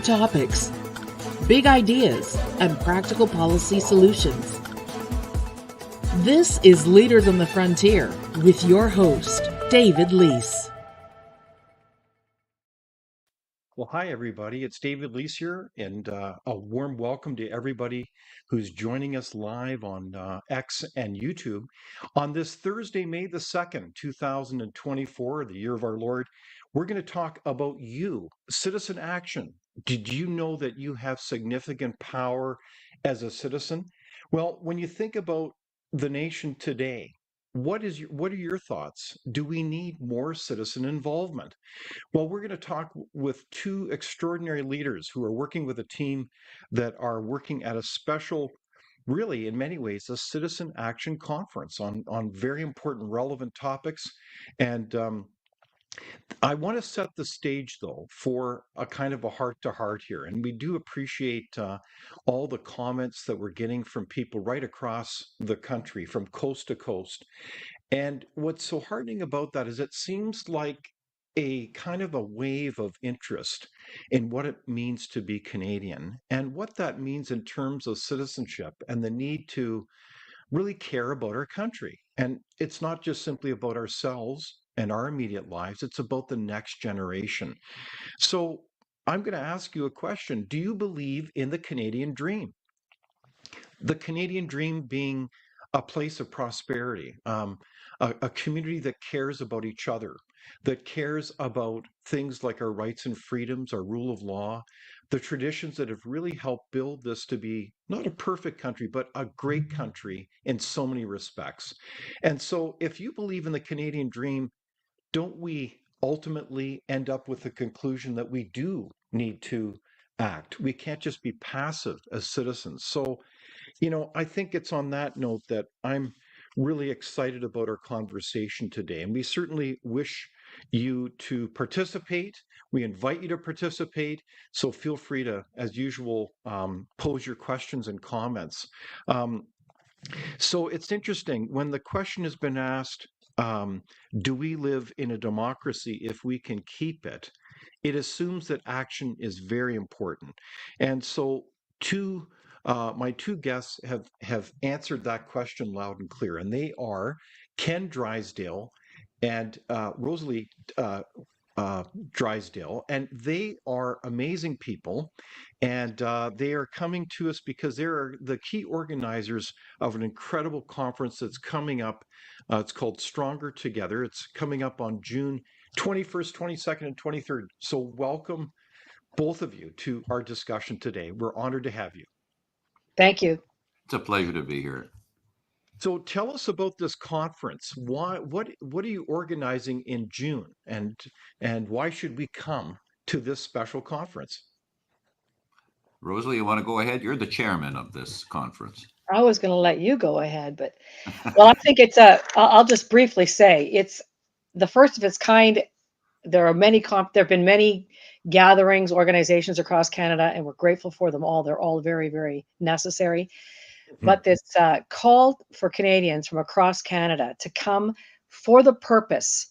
topics, big ideas, and practical policy solutions. This is Leaders on the Frontier with your host, David Leis. Well, hi, everybody. It's David Leis here, and a warm welcome to everybody who's joining us live on X and YouTube on this Thursday, May the 2nd, 2024, the year of our Lord. We're going to talk about you, citizen action. Did you know that you have significant power as a citizen? Well, when you think about the nation today, what are your thoughts? Do we need more citizen involvement? Well, we're going to talk with two extraordinary leaders who are working with a team that are working at a special, really, in many ways, a citizen action conference on very important, relevant topics. And I want to set the stage, though, for a kind of a heart-to-heart here. And we do appreciate all the comments that we're getting from people right across the country, from coast to coast. And what's so heartening about that is it seems like a kind of a wave of interest in what it means to be Canadian and what that means in terms of citizenship and the need to really care about our country. And it's not just simply about ourselves and our immediate lives, it's about the next generation. So I'm going to ask you a question. Do you believe in the Canadian dream? The Canadian dream being a place of prosperity, a community that cares about each other, that cares about things like our rights and freedoms, our rule of law, the traditions that have really helped build this to be not a perfect country, but a great country in so many respects. And so, if you believe in the Canadian dream, don't we ultimately end up with the conclusion that we do need to act? We can't just be passive as citizens. So, I think it's on that note that I'm really excited about our conversation today. And we certainly wish you to participate. We invite you to participate. So feel free to, as usual, pose your questions and comments. Um, so it's interesting when the question has been asked, do we live in a democracy if we can keep it? It assumes that action is very important. And so my two guests have answered that question loud and clear, and they are Ken Drysdale and Rosalie Drysdale, and they are amazing people, and they are coming to us because they're the key organizers of an incredible conference that's coming up. It's called Stronger Together. It's coming up on June 21st, 22nd, and 23rd. So welcome, both of you, to our discussion today. We're honored to have you. Thank you. It's a pleasure to be here. So tell us about this conference. What are you organizing in June, and why should we come to this special conference? Rosalie, you want to go ahead? You're the chairman of this conference. I was going to let you go ahead, but I think I'll just briefly say it's the first of its kind. There have been many gatherings, organizations across Canada, and we're grateful for them all. They're all very, very necessary. But this call for Canadians from across Canada to come for the purpose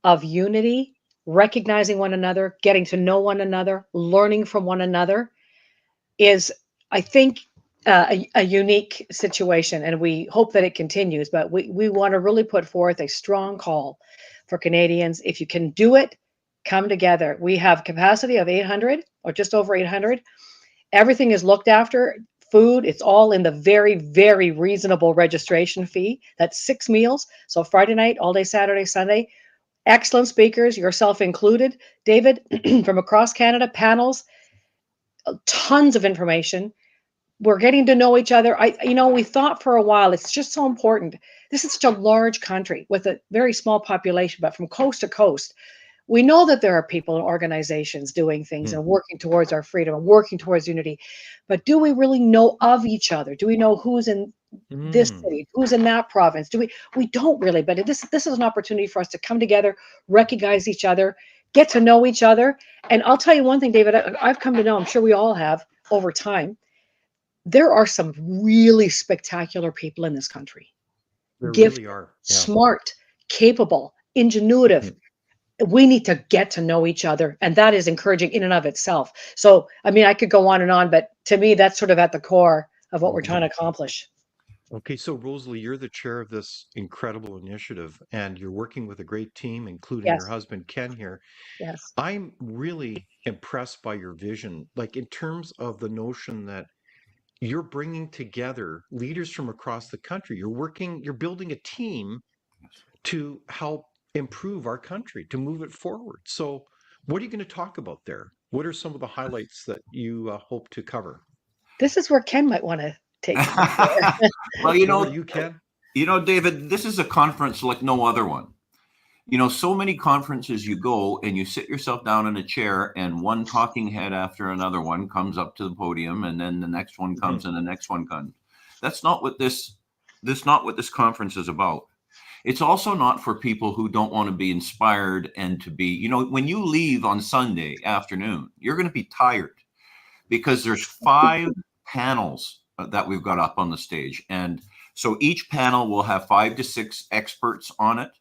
of unity, recognizing one another, getting to know one another, learning from one another is, I think, a unique situation. And we hope that it continues. But we want to really put forth a strong call for Canadians. If you can do it, come together. We have capacity of 800 or just over 800. Everything is looked after. Food, it's all in the very, very reasonable registration fee. That's 6 meals. So Friday night, all day Saturday, Sunday. Excellent speakers, yourself included, David, from across Canada, panels, tons of information. We're getting to know each other. We thought for a while, it's just so important. This is such a large country with a very small population, but from coast to coast, we know that there are people and organizations doing things and working towards our freedom and working towards unity. But do we really know of each other? Do we know who's in this city, who's in that province? We don't really, but this is an opportunity for us to come together, recognize each other, get to know each other. And I'll tell you one thing, David, I've come to know, I'm sure we all have over time, there are some really spectacular people in this country. There Gifted, really are. smart, capable, ingenuitive. we need to get to know each other, and that is encouraging in and of itself. So, I mean, I could go on and on, but to me, that's sort of at the core of what we're trying to accomplish. Okay, so Rosalie, you're the chair of this incredible initiative, and you're working with a great team, including your Yes, husband, Ken, here. yes. I'm really impressed by your vision, like in terms of the notion that you're bringing together leaders from across the country. You're building a team to help improve our country, to move it forward. So, what are you going to talk about there? What are some of the highlights that you hope to cover? This is where Ken might want to take the lead there. Well, Over to you, Ken. David, this is a conference like no other one. So many conferences you go and you sit yourself down in a chair and one talking head after another one comes up to the podium and then the next one comes and the next one comes. That's not what this conference is about. It's also not for people who don't want to be inspired and to be, when you leave on Sunday afternoon, you're going to be tired because there's 5 panels that we've got up on the stage. And so each panel will have 5 to 6 experts on it.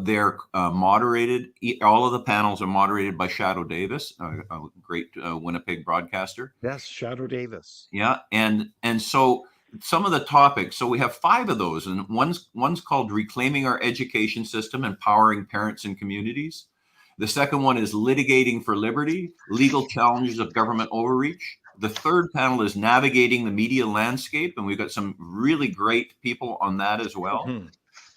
They're moderated. All of the panels are moderated by Shadow Davis, a great Winnipeg broadcaster. Yes, Shadow Davis. Yeah, and so some of the topics. So we have 5 of those, and one's called "Reclaiming Our Education System: Empowering Parents and Communities." The second one is "Litigating for Liberty: Legal Challenges of Government Overreach." The third panel is "Navigating the Media Landscape," and we've got some really great people on that as well. Mm-hmm.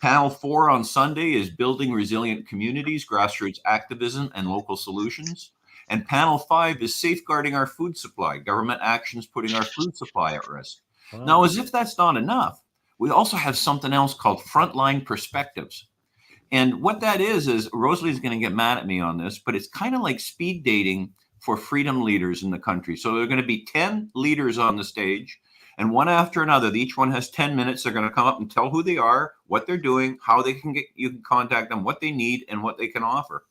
Panel 4 on Sunday is "Building Resilient Communities, Grassroots Activism, and Local Solutions." And panel 5 is "Safeguarding Our Food Supply, Government Actions Putting Our Food Supply at Risk." Wow. Now, as if that's not enough, we also have something else called Frontline Perspectives. And what that is Rosalie's going to get mad at me on this, but it's kind of like speed dating for freedom leaders in the country. So there are going to be 10 leaders on the stage, and one after another, each one has 10 minutes. They're going to come up and tell who they are, what they're doing, how you can contact them, what they need, and what they can offer.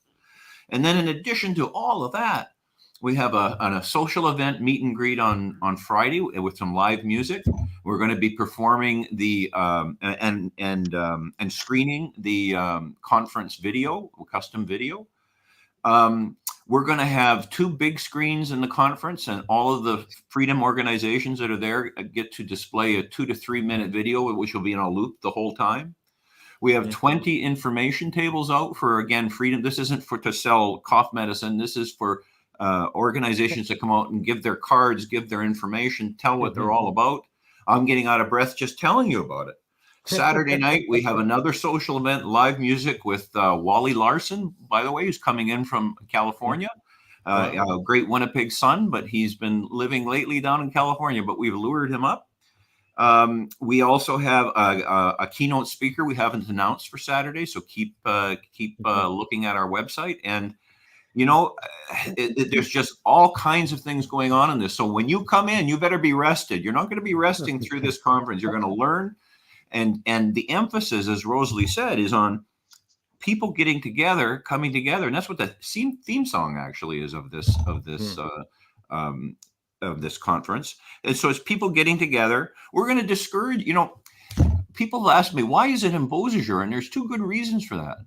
And then in addition to all of that, we have a social event meet and greet on Friday with some live music. We're going to be performing the and screening the conference video, custom video. We're going to have 2 big screens in the conference, and all of the freedom organizations that are there get to display a 2 to 3 minute video, which will be in a loop the whole time. We have 20 information tables out for, again, freedom. This isn't to sell cough medicine. This is for organizations that come out and give their cards, give their information, tell what they're all about. I'm getting out of breath just telling you about it. Saturday night, we have another social event, live music with Wally Larson, by the way, who's coming in from California. A great Winnipeg son, but he's been living lately down in California, but we've lured him up. We also have a keynote speaker we haven't announced for Saturday, so keep looking at our website. And there's just all kinds of things going on in this. So when you come in, you better be rested. You're not going to be resting through this conference. You're going to learn, and the emphasis, as Rosalie said, is on people getting together, coming together, and that's what the theme song actually is of this conference. And so it's people getting together. We're going to discourage, people ask me, why is it in Beausejour? And there's 2 good reasons for that.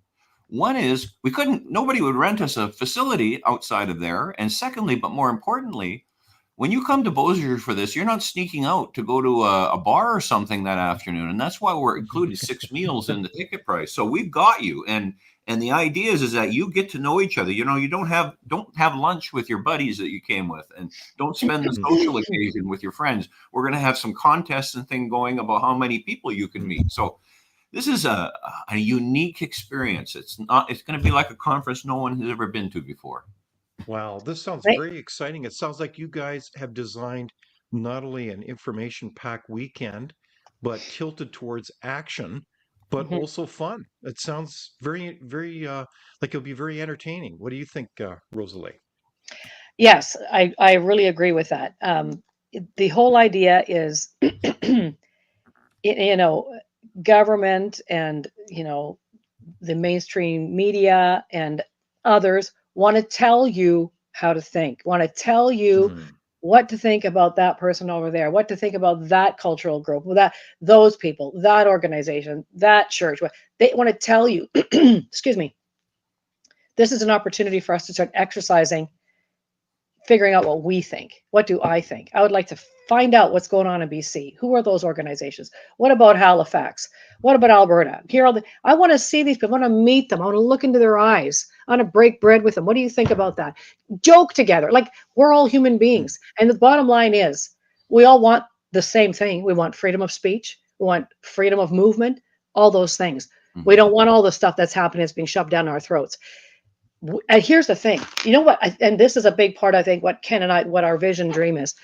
One is nobody would rent us a facility outside of there. And secondly, but more importantly, when you come to Beausejour for this, you're not sneaking out to go to a bar or something that afternoon. And that's why we're including 6 meals in the ticket price. So we've got you. And the idea is that you get to know each other. You don't have lunch with your buddies that you came with, and don't spend the social occasion with your friends. We're going to have some contests and thing going about how many people you can meet. So this is a unique experience. It's going to be like a conference no one has ever been to before. Wow, this sounds very exciting. It sounds like you guys have designed not only an information-packed weekend, but tilted towards action, but also fun. It sounds very, very like it'll be very entertaining. What do you think, Rosalie? Yes, I really agree with that. The whole idea is, government and, the mainstream media and others want to tell you how to think, want to tell you what to think about that person over there, what to think about that cultural group, those people, that organization, that church. They want to tell you, excuse me, This is an opportunity for us to start exercising, figuring out what we think. What do I think? I would like to find out what's going on in BC. Who are those organizations? What about Halifax? What about Alberta? I want to see these people. I want to meet them. I want to look into their eyes. I want to break bread with them. What do you think about that? Joke together. Like, we're all human beings. And the bottom line is, we all want the same thing. We want freedom of speech. We want freedom of movement, all those things. We don't want all the stuff that's happening that's being shoved down our throats. And here's the thing, you know what? And this is a big part, I think, what Ken and I, what our vision dream is.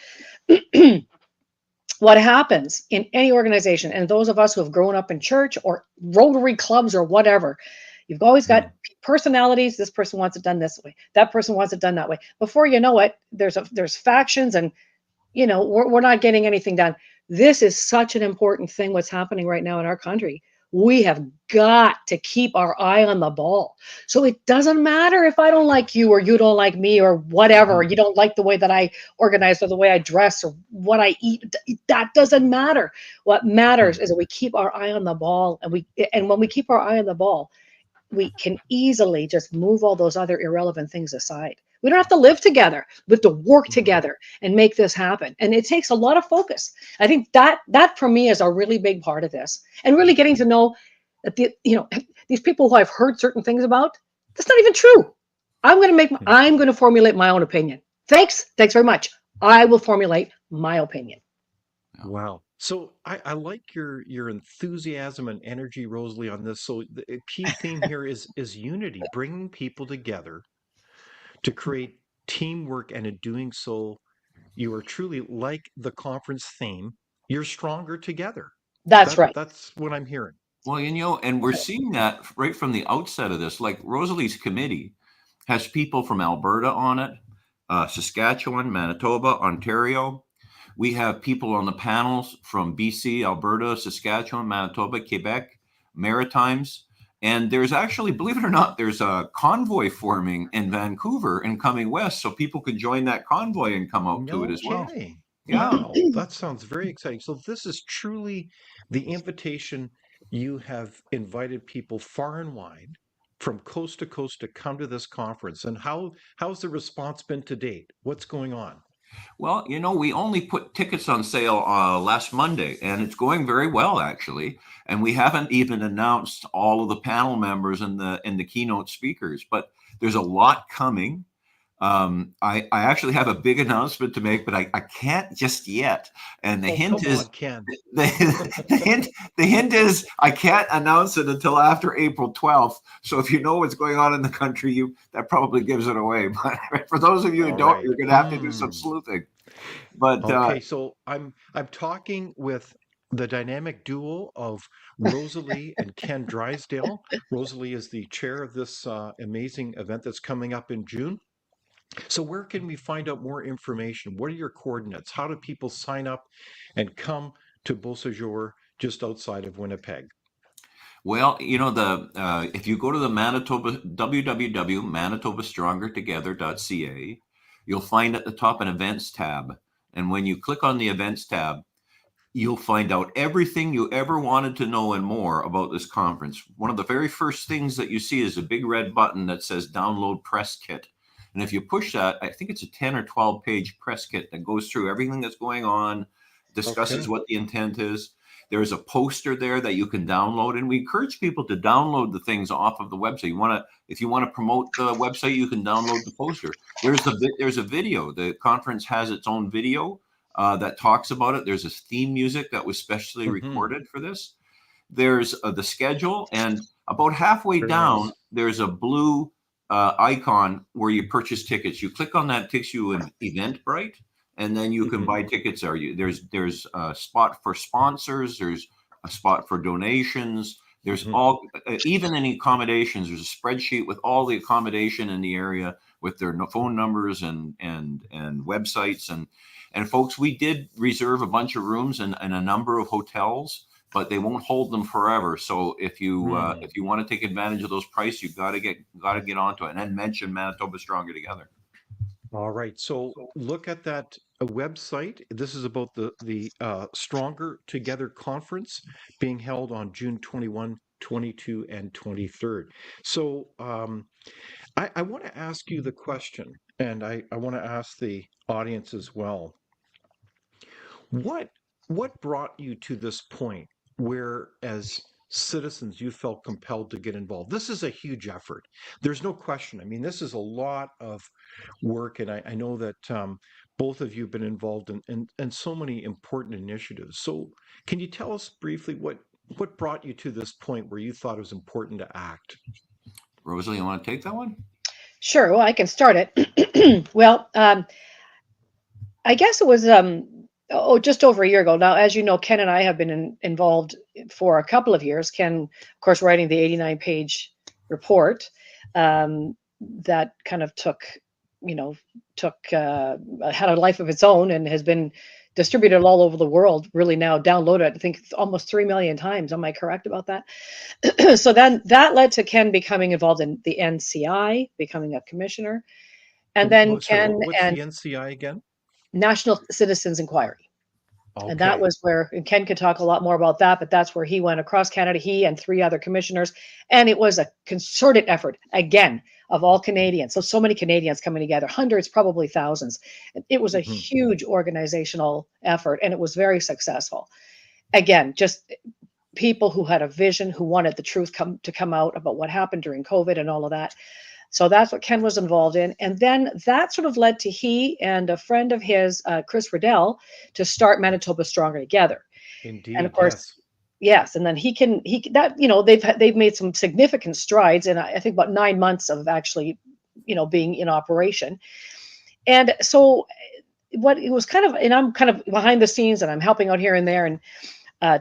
What happens in any organization, and those of us who have grown up in church or Rotary clubs or whatever, you've always got personalities. This person wants it done this way. That person wants it done that way. Before you know it, there's factions, and we're not getting anything done. This is such an important thing, what's happening right now in our country. We have got to keep our eye on the ball. So it doesn't matter if I don't like you or you don't like me or whatever, or you don't like the way that I organize or the way I dress or what I eat. That doesn't matter. What matters is that we keep our eye on the ball, and when we keep our eye on the ball, we can easily just move all those other irrelevant things aside. We don't have to live together. We have to work together and make this happen. And it takes a lot of focus. I think that for me is a really big part of this. And really getting to know that these people who I've heard certain things about, that's not even true. I'm going to formulate my own opinion. Thanks very much. I will formulate my opinion. Wow. So I like your enthusiasm and energy, Rosalie, on this. So the key theme here is unity, bringing people together to create teamwork, and in doing so, you are truly, like the conference theme, you're stronger together. That's right. That's what I'm hearing. Well, and we're seeing that right from the outset of this. Like, Rosalie's committee has people from Alberta on it, Saskatchewan, Manitoba, Ontario. We have people on the panels from BC, Alberta, Saskatchewan, Manitoba, Quebec, Maritimes. And there's actually, believe it or not, there's a convoy forming in Vancouver and coming west, so people can join that convoy and come out to it as well. Yeah. Wow, that sounds very exciting. So this is truly the invitation. You have invited people far and wide, from coast to coast, to come to this conference. And how's the response been to date? What's going on? Well, we only put tickets on sale last Monday, and it's going very well, actually. And we haven't even announced all of the panel members and the keynote speakers, but there's a lot coming. I actually have a big announcement to make, but I can't just yet. And the hint is, the hint is I can't announce it until after April 12th. So if you know what's going on in the country, that probably gives it away. But for those of you who don't, you're going to have to do some sleuthing. But okay, so I'm talking with the dynamic duo of Rosalie and Ken Drysdale. Rosalie is the chair of this amazing event that's coming up in June. So where can we find out more information? What are your coordinates? How do people sign up and come to Beausejour just outside of Winnipeg? Well, if you go to the www.manitobastrongertogether.ca, you'll find at the top an events tab. And when you click on the events tab, you'll find out everything you ever wanted to know and more about this conference. One of the very first things that you see is a big red button that says download press kit. And if you push that, I think it's a 10 or 12 page press kit that goes through everything that's going on, discusses what the intent is. There's a poster there that you can download, and we encourage people to download the things off of the website. If you want to promote the website, you can download the poster. There's a video. The conference has its own video that talks about it. There's a theme music that was specially recorded for this. There's the schedule, and about halfway down, there's a blue icon where you purchase tickets. You click on that, it takes you an Eventbrite, and then you can buy tickets. There's a spot for sponsors. There's a spot for donations. There's all, even any accommodations. There's a spreadsheet with all the accommodation in the area with their phone numbers and websites. And folks, we did reserve a bunch of rooms in a number of hotels, but they won't hold them forever. So if you want to take advantage of those prices, you've got to get onto it, and then mention Manitoba Stronger Together. All right. So look at that website. This is about the Stronger Together Conference being held on June 21 22, and 23rd. So I want to ask you the question, and I want to ask the audience as well. What what brought you to this point where, as citizens, you felt compelled to get involved? This is a huge effort. There's no question. I mean, this is a lot of work, and I know that both of you have been involved in so many important initiatives. So, can you tell us briefly what brought you to this point where you thought it was important to act? Rosalie, you want to take that one? Sure. Well, I can start it. Well, I guess it was just over a year ago. Now, as you know, Ken and I have been involved for a couple of years. Ken, of course, writing the 89-page report that kind of had a life of its own and has been distributed all over the world. Really now downloaded, I think, almost 3 million times. Am I correct about that? So then that led to Ken becoming involved in the NCI, becoming a commissioner, and then Sorry, Ken what's and the NCI again? National Citizens Inquiry. And that Okay. was where, and Ken could talk a lot more about that, but that's where he went across Canada, he and 3 other commissioners. And it was a concerted effort, again, of all Canadians. So many Canadians coming together, hundreds, probably thousands. It was a Mhm. huge organizational effort, and it was very successful. Again, just people who had a vision, who wanted the truth to come out about what happened during COVID and all of that. So that's what Ken was involved in. And then that sort of led to he and a friend of his, Chris Riddell, to start Manitoba Stronger Together. And of Indeed, course, yes. yes. And then they've made some significant strides in, I think, about 9 months of actually, being in operation. And so what it was kind of, and I'm kind of behind the scenes and I'm helping out here and there and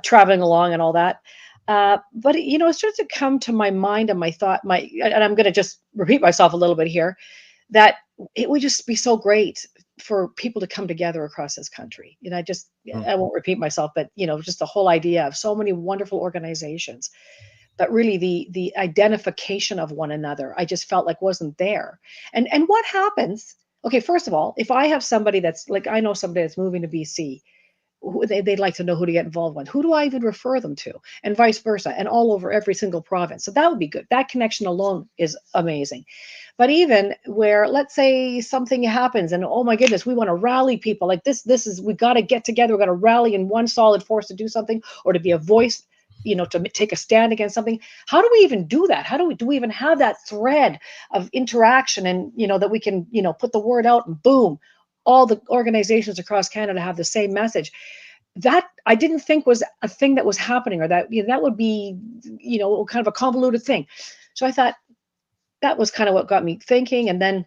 traveling along and all that. But it started to come to my mind and and I'm going to just repeat myself a little bit here, that it would just be so great for people to come together across this country. Mm. I won't repeat myself, but just the whole idea of so many wonderful organizations, but really the identification of one another, I just felt like wasn't there. And what happens? Okay, first of all, if I have somebody that's like, I know somebody that's moving to BC, they'd like to know who to get involved with. Who do I even refer them to? And vice versa, and all over every single province. So that would be good. That connection alone is amazing. But even where, let's say something happens and, oh my goodness, we want to rally people like this, we got to get together. We got to rally in one solid force to do something, or to be a voice, to take a stand against something. How do we even do that? How do we even have that thread of interaction, and, that we can, put the word out and boom, all the organizations across Canada have the same message? That I didn't think was a thing that was happening, or that, that would be, kind of a convoluted thing. So I thought that was kind of what got me thinking. And then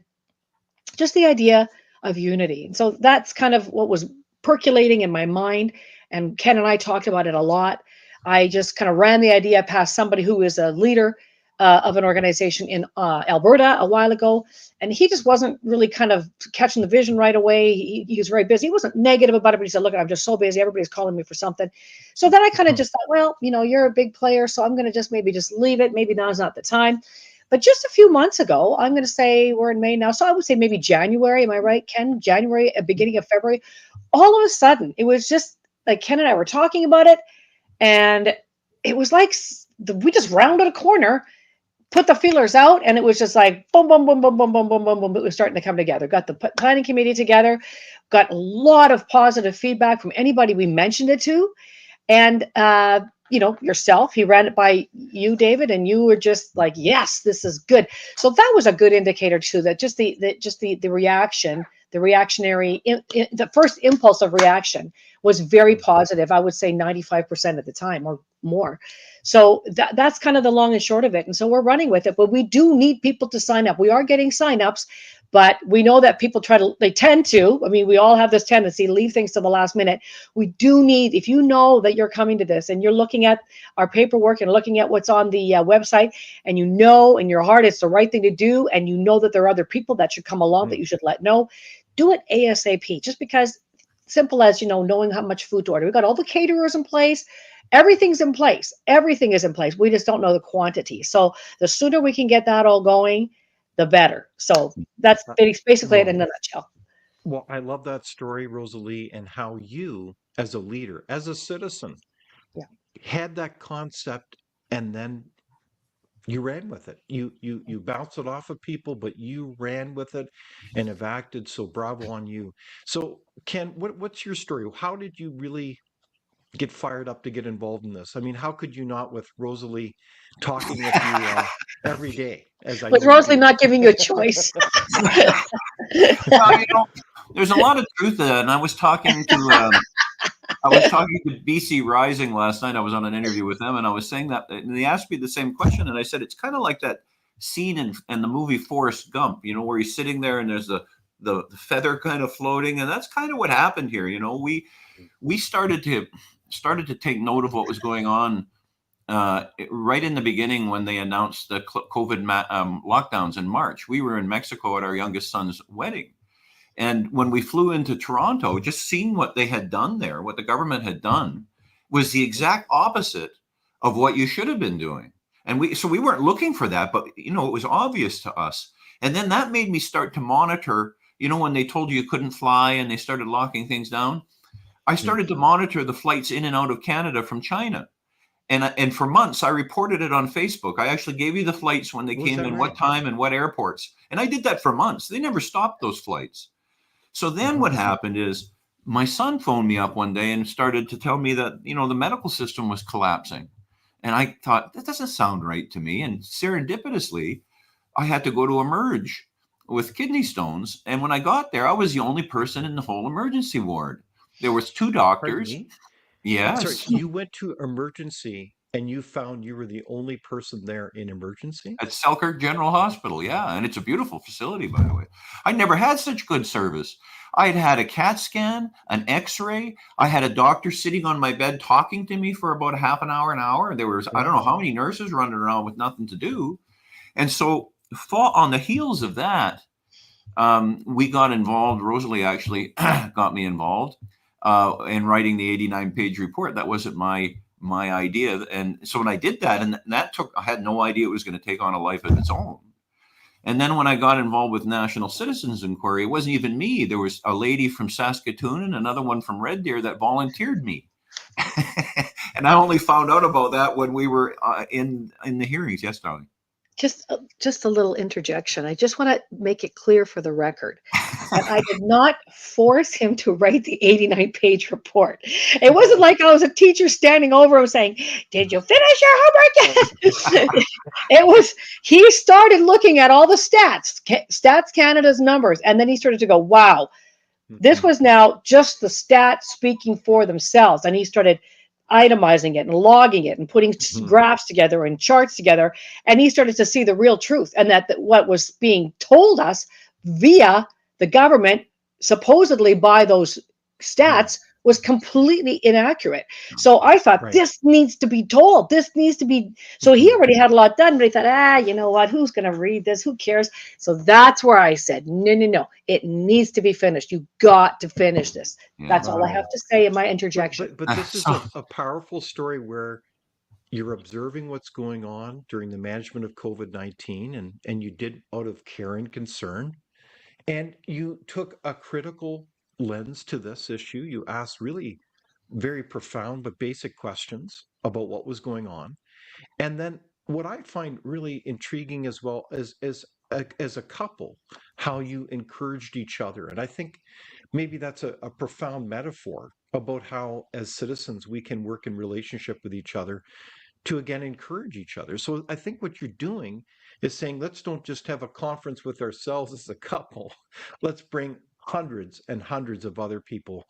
just the idea of unity. And so that's kind of what was percolating in my mind. And Ken and I talked about it a lot. I just kind of ran the idea past somebody who is a leader of an organization in Alberta a while ago. And he just wasn't really kind of catching the vision right away. He was very busy. He wasn't negative about it, but he said, look, I'm just so busy. Everybody's calling me for something. So then I kind of just thought, well, you're a big player, so I'm going to just maybe just leave it. Maybe now's not the time. But just a few months ago, I'm going to say we're in May now. So I would say maybe January. Am I right, Ken? January, beginning of February. All of a sudden, it was just like Ken and I were talking about it. And it was like we just rounded a corner, put the feelers out, and it was just like boom, boom, boom, boom, boom, boom, boom, boom, boom. It was starting to come together. Got the planning committee together, got a lot of positive feedback from anybody we mentioned it to. And, yourself, he ran it by you, David, and you were just like, yes, this is good. So that was a good indicator too, that just the reaction, the reactionary, the first impulse of reaction was very positive. I would say 95% of the time or more. So that's kind of the long and short of it. And so we're running with it, but we do need people to sign up. We are getting signups, but we know that people they tend to, I mean, we all have this tendency to leave things to the last minute. We do need, if you know that you're coming to this and you're looking at our paperwork and looking at what's on the website, and you know in your heart it's the right thing to do, and you know that there are other people that should come along that you should let know, do it ASAP. Just because, simple as, knowing how much food to order. We've got all the caterers in place. Everything's in place. Everything is in place. We just don't know the quantity. So the sooner we can get that all going, the better. So that's basically it in a nutshell. Well, I love that story, Rosalie, and how you, as a leader, as a citizen, Yeah. had that concept and then you ran with it. You bounced it off of people, but you ran with it and have acted. So bravo on you. So Ken, what's your story? How did you really get fired up to get involved in this? I mean, how could you not, with Rosalie talking with you every day, as I With know you Rosalie do? not giving you a choice. Well, there's a lot of truth to that. And I was talking to BC Rising last night. I was on an interview with them, and I was saying that, and they asked me the same question, and I said it's kind of like that scene in the movie Forrest Gump, where he's sitting there and there's the feather kind of floating, and that's kind of what happened here. We started to take note of what was going on right in the beginning when they announced the COVID lockdowns in March. We were in Mexico at our youngest son's wedding. And when we flew into Toronto, just seeing what they had done there, what the government had done, was the exact opposite of what you should have been doing. And we weren't looking for that, but it was obvious to us. And then that made me start to monitor, when they told you couldn't fly and they started locking things down, I started to monitor the flights in and out of Canada from China. And for months, I reported it on Facebook. I actually gave you the flights when they came in, what time and what airports. And I did that for months. They never stopped those flights. So then what happened is my son phoned me up one day and started to tell me that, the medical system was collapsing. And I thought, that doesn't sound right to me. And serendipitously, I had to go to Emerge with kidney stones. And when I got there, I was the only person in the whole emergency ward. There was 2 doctors. Pardon me? Yes. Sorry, you went to emergency and you found you were the only person there in emergency? At Selkirk General Hospital, yeah. And it's a beautiful facility, by the way. I never had such good service. I had a CAT scan, an X-ray. I had a doctor sitting on my bed talking to me for about a half an hour. There was, I don't know how many nurses running around with nothing to do. And so on the heels of that, we got involved. Rosalie actually got me involved in writing the 89-page report. That wasn't my idea. And so when I did that, and I had no idea it was going to take on a life of its own. And then when I got involved with National Citizens Inquiry, it wasn't even me. There was a lady from Saskatoon and another one from Red Deer that volunteered me. And I only found out about that when we were in the hearings. Yes, darling. Just a little interjection. I just want to make it clear for the record that I did not force him to write the 89-page report. It wasn't like I was a teacher standing over him saying, "Did you finish your homework yet?" It was, he started looking at all the Stats Canada's numbers, and then he started to go, wow, this was now just the stats speaking for themselves. And he started itemizing it and logging it and putting graphs together and charts together. And he started to see the real truth, and that what was being told us via the government, supposedly by those stats, was completely inaccurate. So I thought, this needs to be told. This needs to be. So he already had a lot done, but he thought, you know what? Who's going to read this? Who cares? So that's where I said, no. It needs to be finished. You got to finish this. That's all I have to say in my interjection. But this is a powerful story where you're observing what's going on during the management of COVID-19, and you did out of care and concern. And you took a critical lens to this issue. You asked really very profound but basic questions about what was going on. And then what I find really intriguing as well as a couple, how you encouraged each other. And I think maybe that's a profound metaphor about how, as citizens, we can work in relationship with each other to again encourage each other. So I think what you're doing is saying, let's don't just have a conference with ourselves as a couple. Let's bring hundreds and hundreds of other people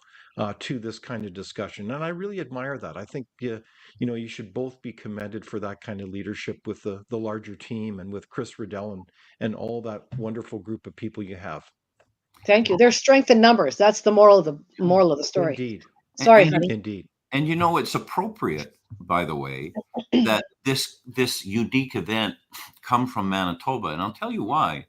to this kind of discussion. And I really admire that. I think you should both be commended for that kind of leadership with the larger team and with Chris Riddell and all that wonderful group of people you have. Thank you. There's strength in numbers. That's the moral of the story. Indeed. Sorry, honey. Indeed. And it's appropriate, by the way, that this unique event come from Manitoba. And I'll tell you why.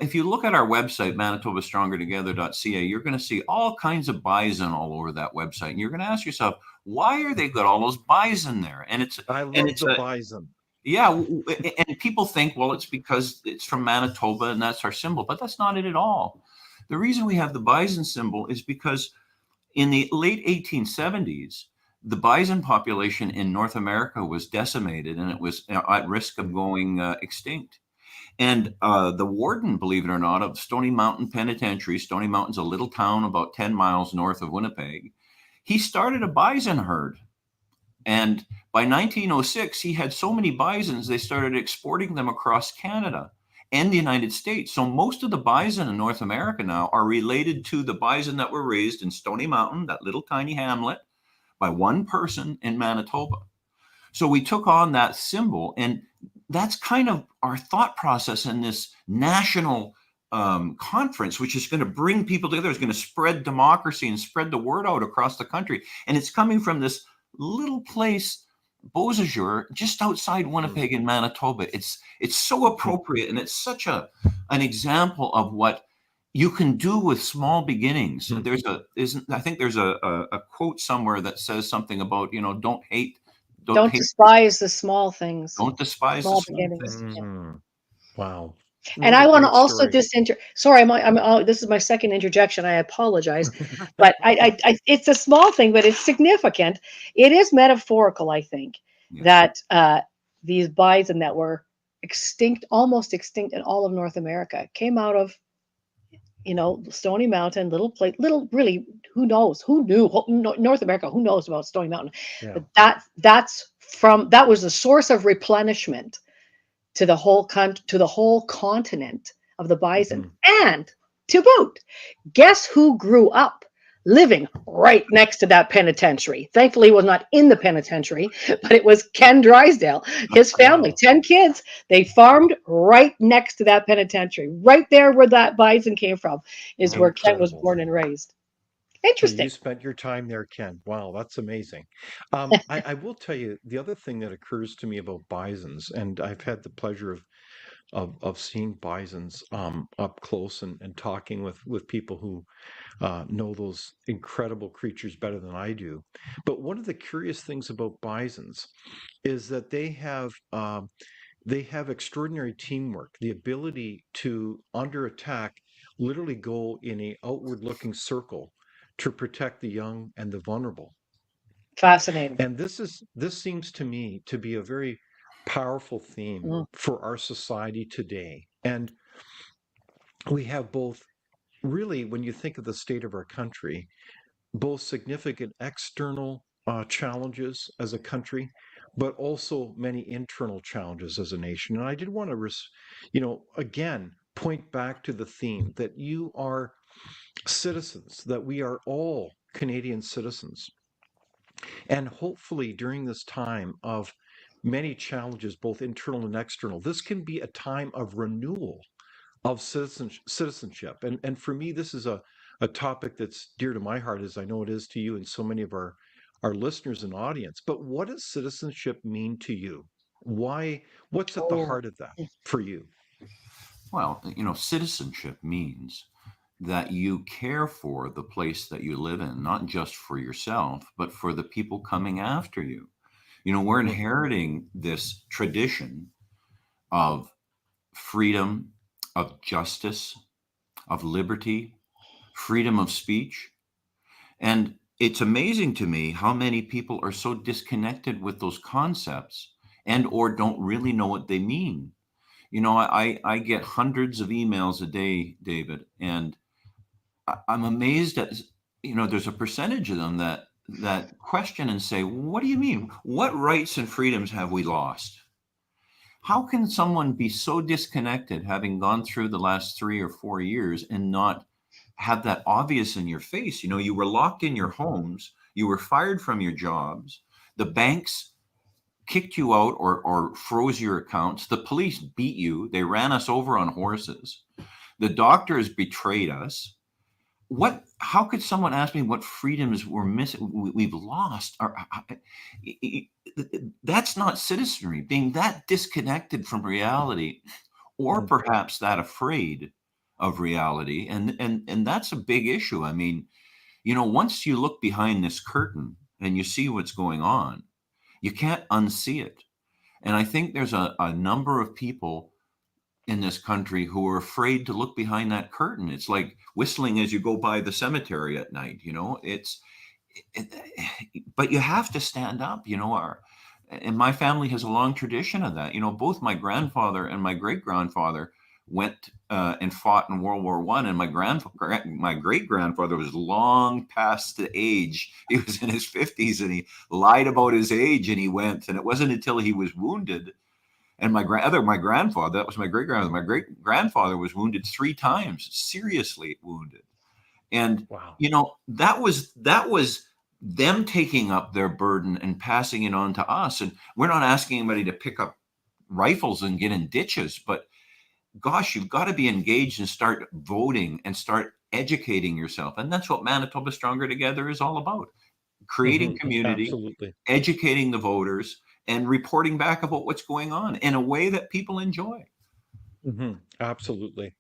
If you look at our website, manitobastrongertogether.ca, you're going to see all kinds of bison all over that website. And you're going to ask yourself, why are they got all those bison there? I love the bison. Yeah. And people think, well, it's because it's from Manitoba and that's our symbol, but that's not it at all. The reason we have the bison symbol is because in the late 1870s, the bison population in North America was decimated, and it was at risk of going extinct. And the warden, believe it or not, of Stony Mountain Penitentiary, Stony Mountain's a little town about 10 miles north of Winnipeg, he started a bison herd. And by 1906, he had so many bisons, they started exporting them across Canada and the United States. So most of the bison in North America now are related to the bison that were raised in Stony Mountain, that little tiny hamlet, by one person in Manitoba. So we took on that symbol, and that's kind of our thought process in this national conference, which is going to bring people together, is going to spread democracy and spread the word out across the country. And it's coming from this little place, Beausejour, just outside Winnipeg in Manitoba. It's so appropriate, and it's such an example of what you can do with small beginnings. I think there's a quote somewhere that says something about, don't despise the small things. Don't despise small the small beginnings. things. Yeah. Wow. And I want to also sorry, this is my second interjection. I apologize, but I it's a small thing, but it's significant. It is metaphorical, I think, that these bison that were almost extinct in all of North America came out of, Stony Mountain, really, who knows? Who knew North America? Who knows about Stony Mountain? Yeah. But that was the source of replenishment to the whole continent of the bison. And to boot, guess who grew up living right next to that penitentiary? Thankfully, he was not in the penitentiary, but it was Ken Drysdale. His family, 10 kids, they farmed right next to that penitentiary. Right there where that bison came from is where Ken was born and raised. Interesting. You spent your time there, Ken. Wow, that's amazing. I will tell you the other thing that occurs to me about bisons, and I've had the pleasure of seeing bisons up close and talking with people who know those incredible creatures better than I do. But one of the curious things about bisons is that they have extraordinary teamwork, the ability to, under attack, literally go in a outward looking circle to protect the young and the vulnerable. Fascinating. And this seems to me to be a very powerful theme for our society today. And we have both, really, when you think of the state of our country, both significant external challenges as a country, but also many internal challenges as a nation. And I did want to, again, point back to the theme that you are citizens, that we are all Canadian citizens. And hopefully during this time of many challenges, both internal and external, this can be a time of renewal of citizenship. And for me, this is a topic that's dear to my heart, as I know it is to you and so many of our listeners and audience. But what does citizenship mean to you? What's at the heart of that for you? Well, citizenship means that you care for the place that you live in, not just for yourself, but for the people coming after you. We're inheriting this tradition of freedom, of justice, of liberty, freedom of speech. And it's amazing to me how many people are so disconnected with those concepts and or don't really know what they mean. I get hundreds of emails a day, David, and I'm amazed at, there's a percentage of them that question and say, what do you mean? What rights and freedoms have we lost? How can someone be so disconnected, having gone through the last 3 or 4 years, and not have that obvious in your face? You were locked in your homes, you were fired from your jobs, the banks kicked you out or froze your accounts, the police beat you, they ran us over on horses, the doctors betrayed us. How could someone ask me what freedoms we're missing, we've lost? That's not citizenry, being that disconnected from reality, or perhaps that afraid of reality. And that's a big issue. I mean, once you look behind this curtain and you see what's going on, you can't unsee it. And I think there's a number of people in this country who are afraid to look behind that curtain. It's like whistling as you go by the cemetery at night. but you have to stand up. And my family has a long tradition of that. Both my grandfather and my great grandfather went and fought in World War I, and my great grandfather was long past the age. He was in his 50s, and he lied about his age, and he went. And it wasn't until he was wounded. And my grandfather, that was my great grandfather. My great grandfather was wounded 3 times, seriously wounded. And Wow. that was them taking up their burden and passing it on to us. And we're not asking anybody to pick up rifles and get in ditches, but gosh, you've got to be engaged and start voting and start educating yourself. And that's what Manitoba Stronger Together is all about. Creating community, Absolutely. educating the voters, and reporting back about what's going on in a way that people enjoy. Absolutely.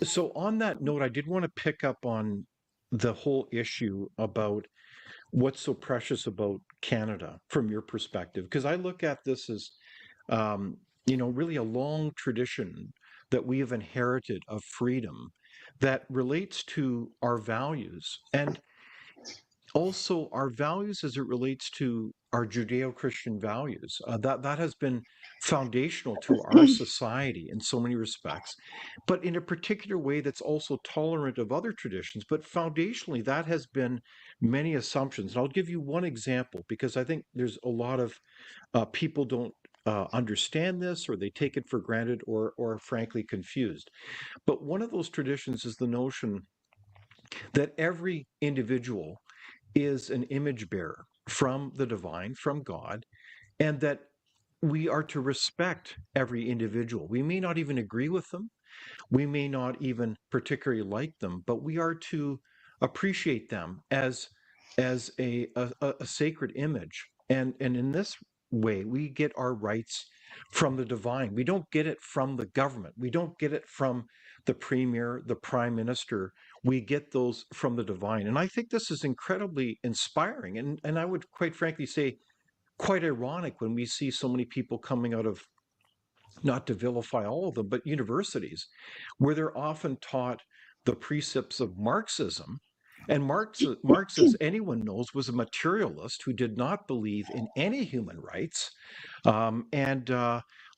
So on that note, I did want to pick up on the whole issue about what's so precious about Canada from your perspective, because I look at this as, really a long tradition that we have inherited of freedom that relates to our values, and also our values as it relates to our Judeo-Christian values. That has been foundational to our society in so many respects, but in a particular way that's also tolerant of other traditions. But foundationally, that has been many assumptions. And I'll give you one example, because I think there's a lot of people don't understand this, or they take it for granted, or frankly confused. But one of those traditions is the notion that every individual is an image bearer from the divine, from God, and that we are to respect every individual. We may not even agree with them, we may not even particularly like them, but we are to appreciate them as a sacred image. And in this way, we get our rights from the divine. We don't get it from the government. We don't get it from the premier, the prime minister. We get those from the divine. And I think this is incredibly inspiring. And I would quite frankly say quite ironic when we see so many people coming out of, not to vilify all of them, but universities, where they're often taught the precepts of Marxism. And Marx, as anyone knows, was a materialist who did not believe in any human rights. And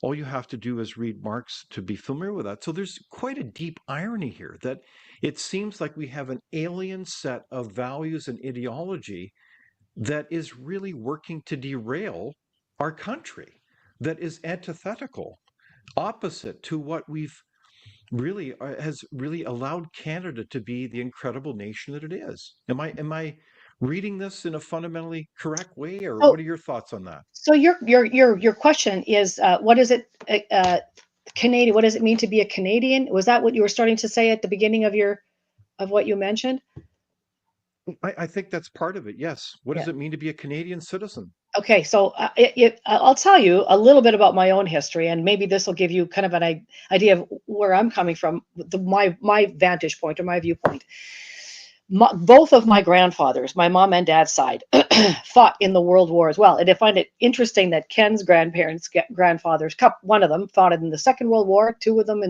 all you have to do is read Marx to be familiar with that. So there's quite a deep irony here, that it seems like we have an alien set of values and ideology that is really working to derail our country, that is antithetical, opposite to what we've really has really allowed Canada to be the incredible nation that it is. Am I reading this in a fundamentally correct way, or So, what are your thoughts on that? so your question is, what is it, Canadian? What does it mean to be a Canadian? Was that what you were starting to say at the beginning of what you mentioned? I think that's part of it. Yes. What Yeah. does it mean to be a Canadian citizen? Okay, so I'll tell you a little bit about my own history, and maybe this will give you kind of an idea of where I'm coming from, my vantage point or my viewpoint. Both of my grandfathers, my mom and dad's side, fought in the World War as well. And I find it interesting that Ken's grandfathers, one of them fought in the Second World War, two of them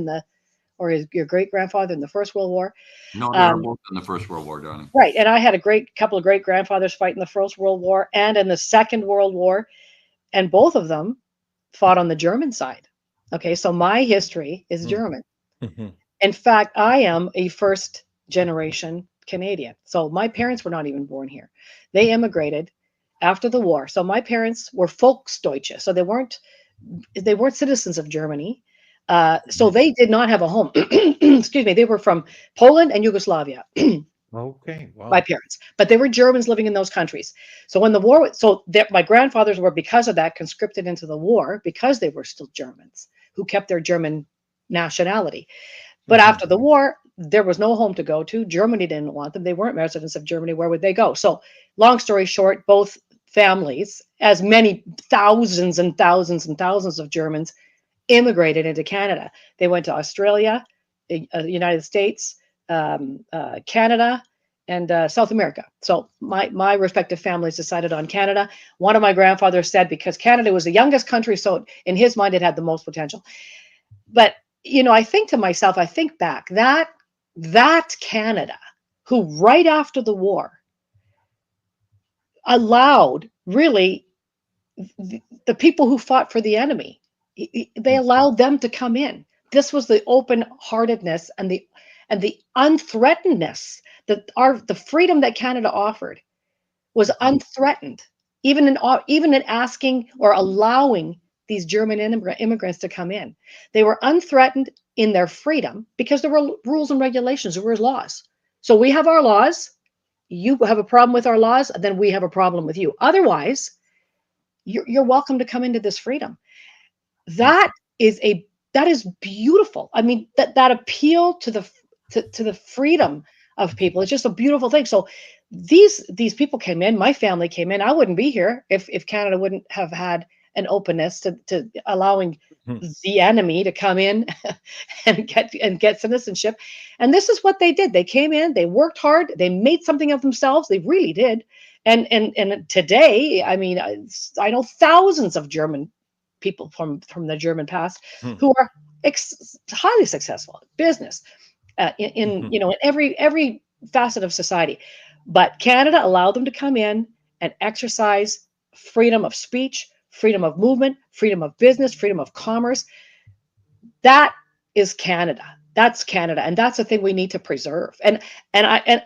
your great grandfather in the First World War. No, they were both in the First World War, darling. Right. And I had a couple of great grandfathers fight in the First World War and in the Second World War. And both of them fought on the German side. Okay. So my history is German. Mm-hmm. In fact, I am a first generation Canadian. So my parents were not even born here. They immigrated after the war. So my parents were Volksdeutsche. So they weren't citizens of Germany. So they did not have a home. Excuse me. They were from Poland and Yugoslavia. Okay. Wow. My parents, but they were Germans living in those countries. So when the war, my grandfathers were, because of that, conscripted into the war because they were still Germans who kept their German nationality. But after the war, there was no home to go to. Germany didn't want them. They weren't residents of Germany. Where would they go? So long story short, both families, as many thousands and thousands and thousands of Germans, immigrated into Canada. They went to Australia, United States, Canada, and South America. So my respective families decided on Canada. One of my grandfathers said because Canada was the youngest country, so in his mind it had the most potential. But I think to myself, I think back that Canada, who right after the war allowed really the people who fought for the enemy. They allowed them to come in. This was the open-heartedness and the unthreatenedness that the freedom that Canada offered was unthreatened, even in asking or allowing these German immigrants to come in. They were unthreatened in their freedom because there were rules and regulations, there were laws. So we have our laws. You have a problem with our laws, then we have a problem with you. Otherwise, you're welcome to come into this freedom. That is beautiful. I mean, that appeal to the freedom of people. It's just a beautiful thing. So these people came in, my family came in. I wouldn't be here if Canada wouldn't have had an openness to allowing the enemy to come in and get citizenship. And this is what they did. They came in, they worked hard, they made something of themselves. They really did. And today, I mean, I know thousands of German people from the German past who are highly successful business in every facet of society. But Canada allowed them to come in and exercise freedom of speech, freedom of movement, freedom of business, freedom of commerce. That is Canada. That's Canada, and that's the thing we need to preserve. And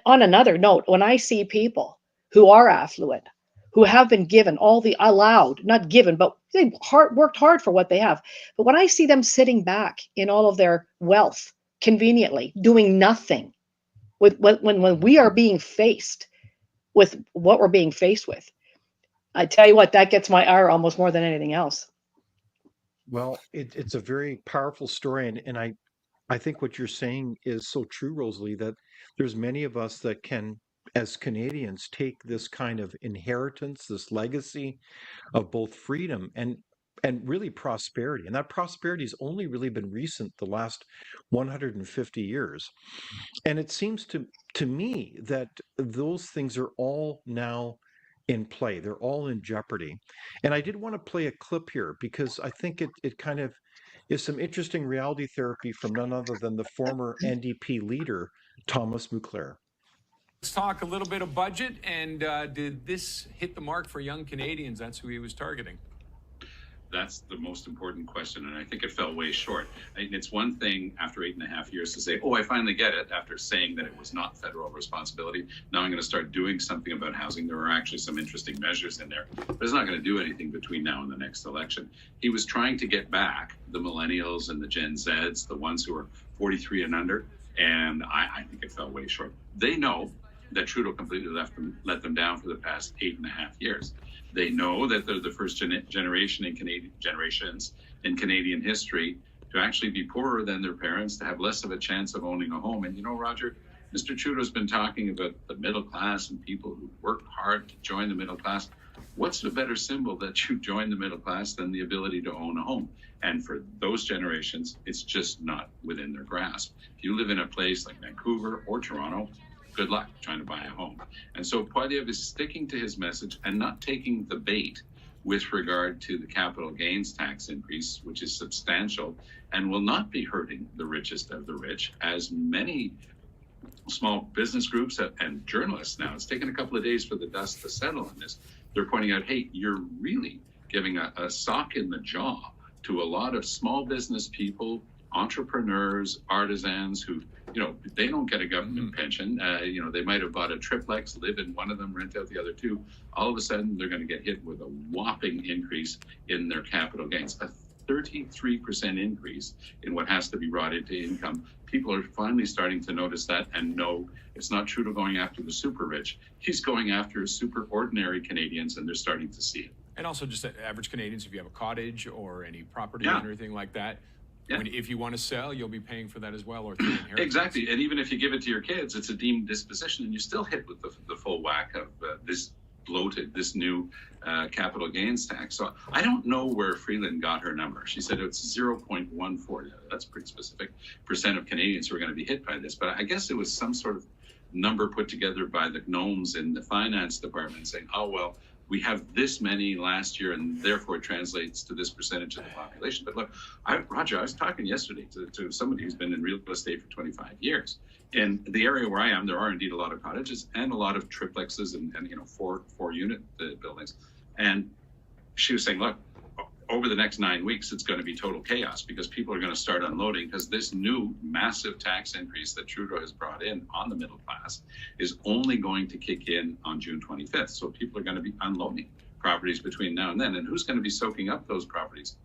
on another note, when I see people who are affluent, who have been given all the allowed, not given, but they worked hard for what they have. But when I see them sitting back in all of their wealth, conveniently doing nothing, when we are being faced with what we're being faced with, I tell you what, that gets my ire almost more than anything else. Well, it's a very powerful story, and I think what you're saying is so true, Rosalie, that there's many of us that can, as Canadians, take this kind of inheritance, this legacy of both freedom and really prosperity. And that prosperity has only really been recent, the last 150 years. And it seems to me that those things are all now in play. They're all in jeopardy. And I did want to play a clip here because I think it kind of is some interesting reality therapy from none other than the former NDP leader, Thomas Mulcair. Let's talk a little bit of budget. And did this hit the mark for young Canadians? That's who he was targeting. That's the most important question, and I think it fell way short. It's one thing after 8.5 years to say, oh, I finally get it, after saying that it was not federal responsibility. Now I'm going to start doing something about housing. There are actually some interesting measures in there, but it's not going to do anything between now and the next election. He was trying to get back the millennials and the Gen Zs, the ones who are 43 and under, and I think it fell way short. They know that Trudeau completely let them down for the past 8.5 years. They know that they're the first generation in Canadian history to actually be poorer than their parents, to have less of a chance of owning a home. And you know, Roger, Mr. Trudeau's been talking about the middle class and people who work hard to join the middle class. What's a better symbol that you join the middle class than the ability to own a home? And for those generations, it's just not within their grasp. If you live in a place like Vancouver or Toronto, good luck trying to buy a home. And so Poilievre is sticking to his message and not taking the bait with regard to the capital gains tax increase, which is substantial and will not be hurting the richest of the rich, as many small business groups and journalists now, it's taken a couple of days for the dust to settle on this. They're pointing out, hey, you're really giving a sock in the jaw to a lot of small business people, entrepreneurs, artisans who, they don't get a government pension. They might have bought a triplex, live in one of them, rent out the other two. All of a sudden, they're going to get hit with a whopping increase in their capital gains, a 33% increase in what has to be brought into income. People are finally starting to notice that and know it's not Trudeau going after the super rich. He's going after super ordinary Canadians, and they're starting to see it. And also just average Canadians, if you have a cottage or any property or anything like that, if you want to sell, you'll be paying for that as well, or through inheritance. Exactly. And even if you give it to your kids, it's a deemed disposition, and you still hit with the full whack of this new capital gains tax. So I don't know where Freeland got her number. She said it's 0.14. That's pretty specific % of Canadians who are going to be hit by this. But I guess it was some sort of number put together by the gnomes in the finance department saying, oh, well, we have this many last year, and therefore it translates to this percentage of the population. But look, Roger, I was talking yesterday to somebody who's been in real estate for 25 years. In the area where I am, there are indeed a lot of cottages and a lot of triplexes and four unit buildings. And she was saying, look, over the next 9 weeks, it's going to be total chaos because people are going to start unloading because this new massive tax increase that Trudeau has brought in on the middle class is only going to kick in on June 25th. So people are going to be unloading properties between now and then. And who's going to be soaking up those properties?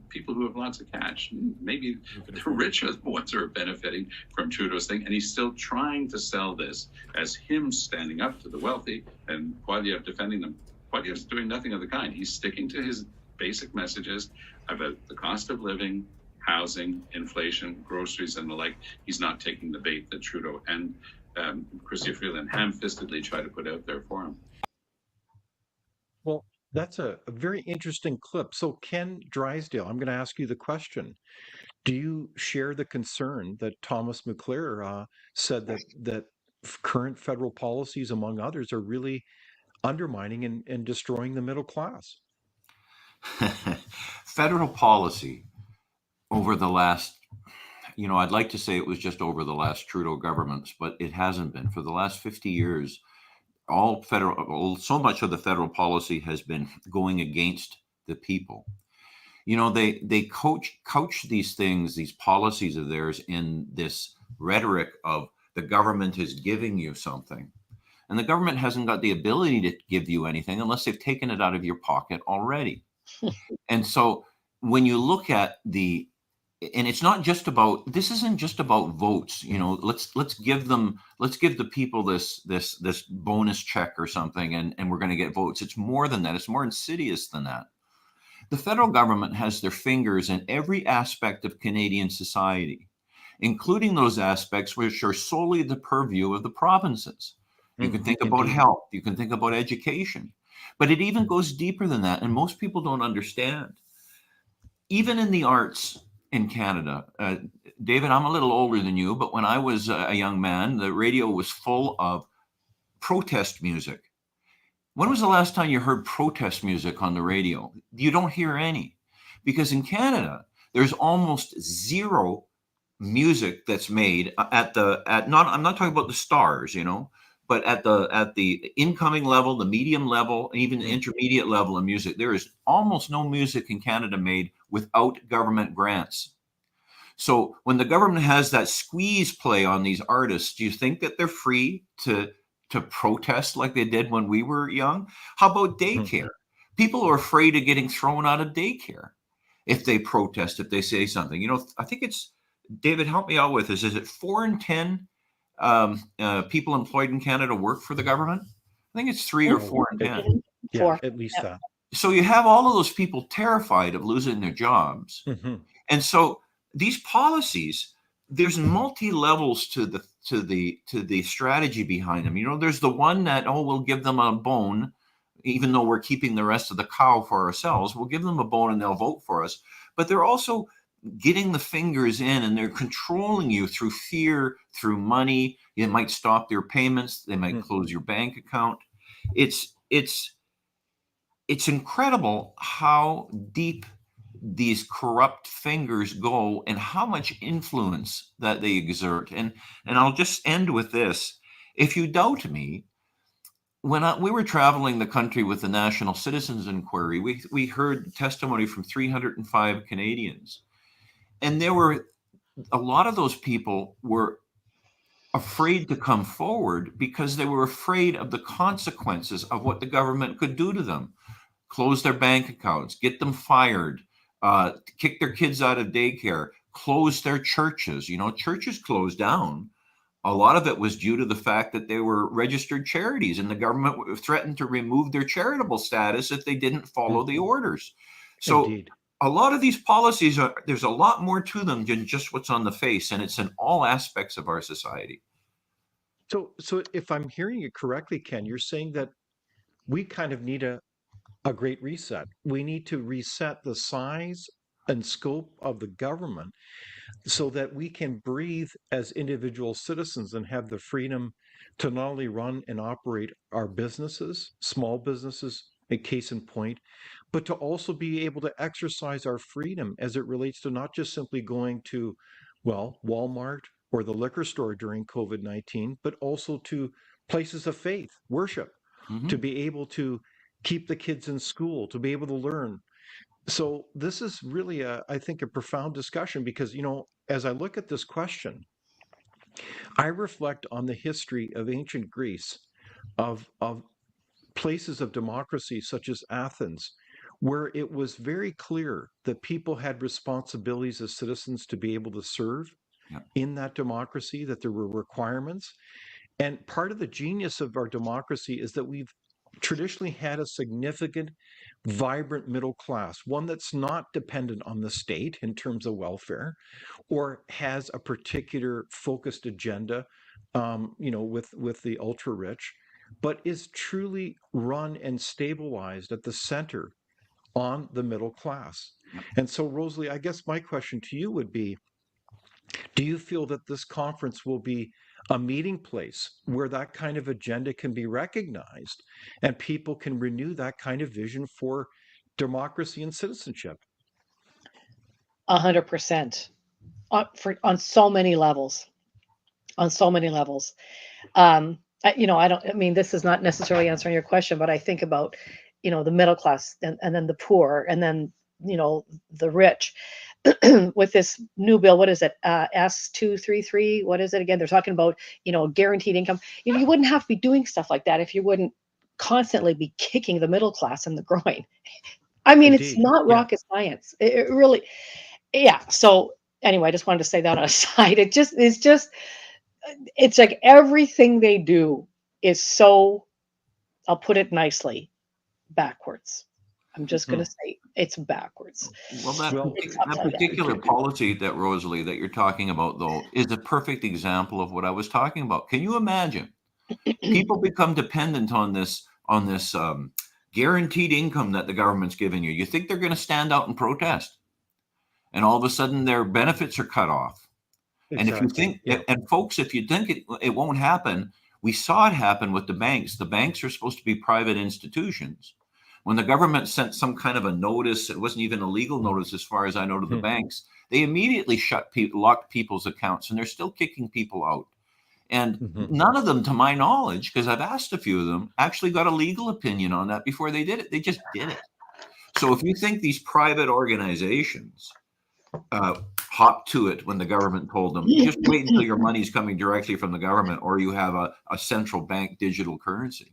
People who have lots of cash. Maybe the rich are the ones who are benefiting from Trudeau's thing. And he's still trying to sell this as him standing up to the wealthy and Poilievre defending them. Poilievre's doing nothing of the kind. He's sticking to his basic messages about the cost of living, housing, inflation, groceries, and the like. He's not taking the bait that Trudeau and Chrystia Freeland ham-fistedly try to put out there for him. Well, that's a very interesting clip. So, Ken Drysdale, I'm going to ask you the question. Do you share the concern that Thomas McClure said that current federal policies, among others, are really undermining and destroying the middle class? Federal policy over the last, I'd like to say it was just over the last Trudeau governments, but it hasn't been. For the last 50 years, so much of the federal policy has been going against the people. They couch these things, these policies of theirs in this rhetoric of the government is giving you something. And the government hasn't got the ability to give you anything unless they've taken it out of your pocket already. And so when you look at and it's not just about, this isn't just about votes, let's give the people this bonus check or something and we're going to get votes. It's more than that. It's more insidious than that. The federal government has their fingers in every aspect of Canadian society, including those aspects which are solely the purview of the provinces. You can think about health, you can think about education, but it even goes deeper than that. And most people don't understand. Even in the arts in Canada, David, I'm a little older than you, but when I was a young man, the radio was full of protest music. When was the last time you heard protest music on the radio? You don't hear any, because in Canada, there's almost zero music that's made I'm not talking about the stars, but at the incoming level, the medium level, even the intermediate level of music, there is almost no music in Canada made without government grants. So when the government has that squeeze play on these artists, do you think that they're free to protest like they did when we were young? How about daycare? People are afraid of getting thrown out of daycare if they protest, if they say something. I think it's, David, help me out with this. Is it 4 in 10 people employed in Canada work for the government? I think it's 3 or 4 in 10. Yeah, 4. at least that. So you have all of those people terrified of losing their jobs. And so these policies, there's multi levels to the strategy behind them. There's the one that, we'll give them a bone, even though we're keeping the rest of the cow for ourselves. We'll give them a bone and they'll vote for us. But they're also getting the fingers in, and they're controlling you through fear, through money. It might stop their payments. They might close your bank account. It's incredible how deep these corrupt fingers go and how much influence that they exert. And I'll just end with this. If you doubt me, when we were traveling the country with the National Citizens Inquiry, we heard testimony from 305 Canadians. And there were a lot of those people were afraid to come forward because they were afraid of the consequences of what the government could do to them. Close their bank accounts, get them fired, kick their kids out of daycare, close their churches. Churches closed down. A lot of it was due to the fact that they were registered charities, and the government threatened to remove their charitable status if they didn't follow the orders. So Indeed. A lot of these policies, there's a lot more to them than just what's on the face, and it's in all aspects of our society. So if I'm hearing you correctly, Ken, you're saying that we kind of need a great reset. We need to reset the size and scope of the government so that we can breathe as individual citizens and have the freedom to not only run and operate our businesses, small businesses, a case in point, but to also be able to exercise our freedom as it relates to not just simply going to, well, Walmart or the liquor store during COVID-19, but also to places of faith, worship, to be able to keep the kids in school, to be able to learn. So this is really I think, a profound discussion because, as I look at this question, I reflect on the history of ancient Greece, of places of democracy such as Athens, where it was very clear that people had responsibilities as citizens to be able to serve in that democracy, that there were requirements. And part of the genius of our democracy is that we've traditionally had a significant, vibrant middle class, one that's not dependent on the state in terms of welfare, or has a particular focused agenda, with the ultra rich, but is truly run and stabilized at the center on the middle class. And so, Rosalie, I guess my question to you would be, do you feel that this conference will be a meeting place where that kind of agenda can be recognized and people can renew that kind of vision for democracy and citizenship? 100%. On so many levels. On so many levels. I mean, this is not necessarily answering your question, but I think about, the middle class and then the poor and then, the rich. With this new bill, what is it? S233. What is it again? They're talking about, guaranteed income. You wouldn't have to be doing stuff like that if you wouldn't constantly be kicking the middle class in the groin. I mean, it's Indeed. not Yeah. rocket science. It really, yeah. So anyway, I just wanted to say that on a side. It's like everything they do is so, I'll put it nicely, backwards. I'm just going to say it's backwards. Well, Well, It's that upside down. particular policy that Rosalie that you're talking about, though, is a perfect example of what I was talking about. Can you imagine? People become dependent on this guaranteed income that the government's giving you. You think they're going to stand out and protest, and all of a sudden their benefits are cut off. And if you think, and folks, if you think it won't happen, we saw it happen with the banks. The banks are supposed to be private institutions. When the government sent some kind of a notice, it wasn't even a legal notice as far as I know to the banks, they immediately locked people's accounts, and they're still kicking people out. And none of them, to my knowledge, because I've asked a few of them, actually got a legal opinion on that before they did it. They just did it. So if you think these private organizations hop to it when the government told them, just wait until your money's coming directly from the government or you have a central bank digital currency.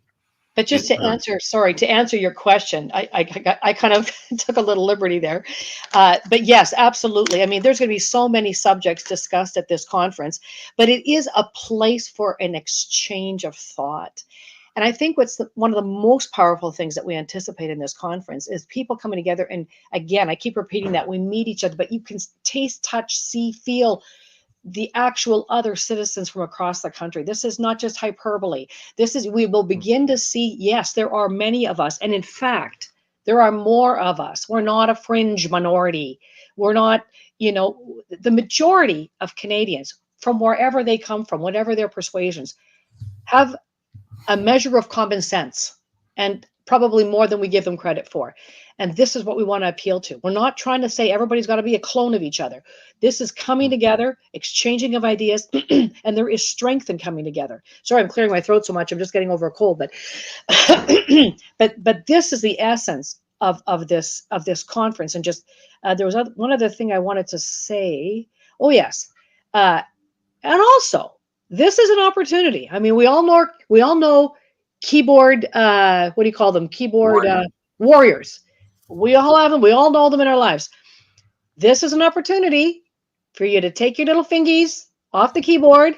But just to answer your question, I kind of took a little liberty there. But yes, absolutely. I mean, there's going to be so many subjects discussed at this conference, but it is a place for an exchange of thought. And I think one of the most powerful things that we anticipate in this conference is people coming together. And again, I keep repeating that we meet each other, but you can taste, touch, see, feel the actual other citizens from across the country. This is not just hyperbole. We will begin to see, yes, there are many of us. And in fact, there are more of us. We're not a fringe minority. We're not, the majority of Canadians, from wherever they come from, whatever their persuasions, have a measure of common sense, and probably more than we give them credit for. And this is what we want to appeal to. We're not trying to say everybody's got to be a clone of each other. This is coming together, exchanging of ideas, and there is strength in coming together. Sorry, I'm clearing my throat so much. I'm just getting over a cold, but but this is the essence of this conference. And just there was one other thing I wanted to say. Oh yes, and also this is an opportunity. I mean, we all know keyboard. What do you call them? Keyboard warriors. We all have them. We all know them in our lives. This is an opportunity for you to take your little fingies off the keyboard,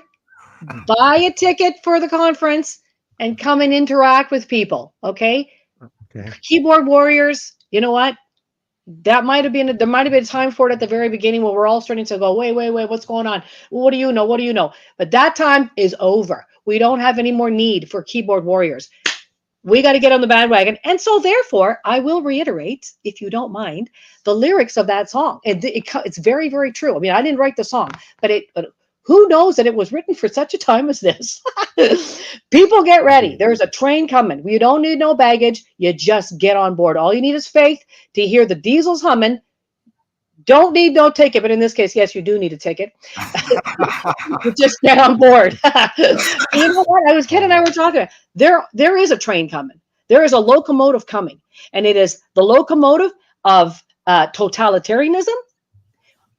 buy a ticket for the conference, and come and interact with people. Okay. Keyboard warriors. You know what? There might have been a time for it at the very beginning where we're all starting to go, wait, what's going on? What do you know? But that time is over. We don't have any more need for keyboard warriors. We got to get on the bandwagon. And so therefore, I will reiterate, if you don't mind, the lyrics of that song. It's very, very true. I mean, I didn't write the song, but Who knows that it was written for such a time as this? People get ready. There's a train coming. You don't need no baggage. You just get on board. All you need is faith to hear the diesels humming. Don't need no ticket, but in this case, yes, you do need a ticket. You just get on board. You know what? Ken and I were talking. There is a train coming. There is a locomotive coming, and it is the locomotive of totalitarianism,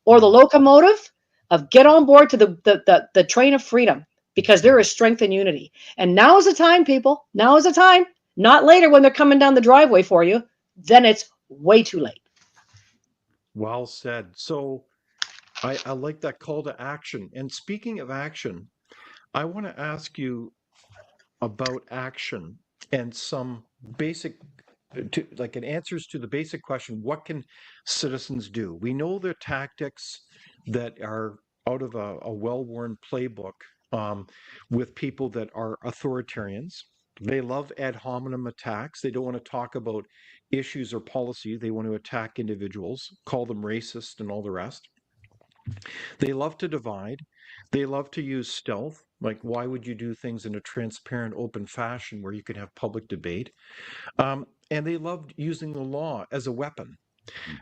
or the locomotive of get on board to the train of freedom, because there is strength and unity. And now is the time, people. Now is the time. Not later when they're coming down the driveway for you. Then it's way too late. Well said. So I like that call to action. And speaking of action, I want to ask you about action and some basic answers to the basic question, what can citizens do? We know the tactics that are out of a well-worn playbook with people that are authoritarians. They love ad hominem attacks. They don't want to talk about issues or policy. They want to attack individuals, call them racist and all the rest. They love to divide. They love to use stealth. Like, why would you do things in a transparent, open fashion where you could have public debate? And they loved using the law as a weapon.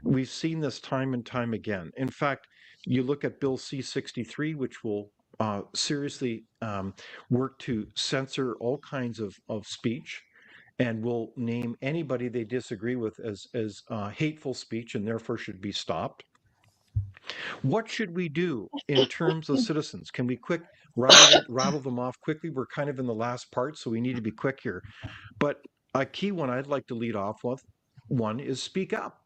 We've seen this time and time again. In fact, you look at Bill C-63, which will seriously work to censor all kinds of speech, and will name anybody they disagree with as hateful speech and therefore should be stopped. What should we do in terms of citizens? Can we quick rattle them off quickly? We're kind of in the last part, so we need to be quick here. But a key one I'd like to lead off with, one is speak up.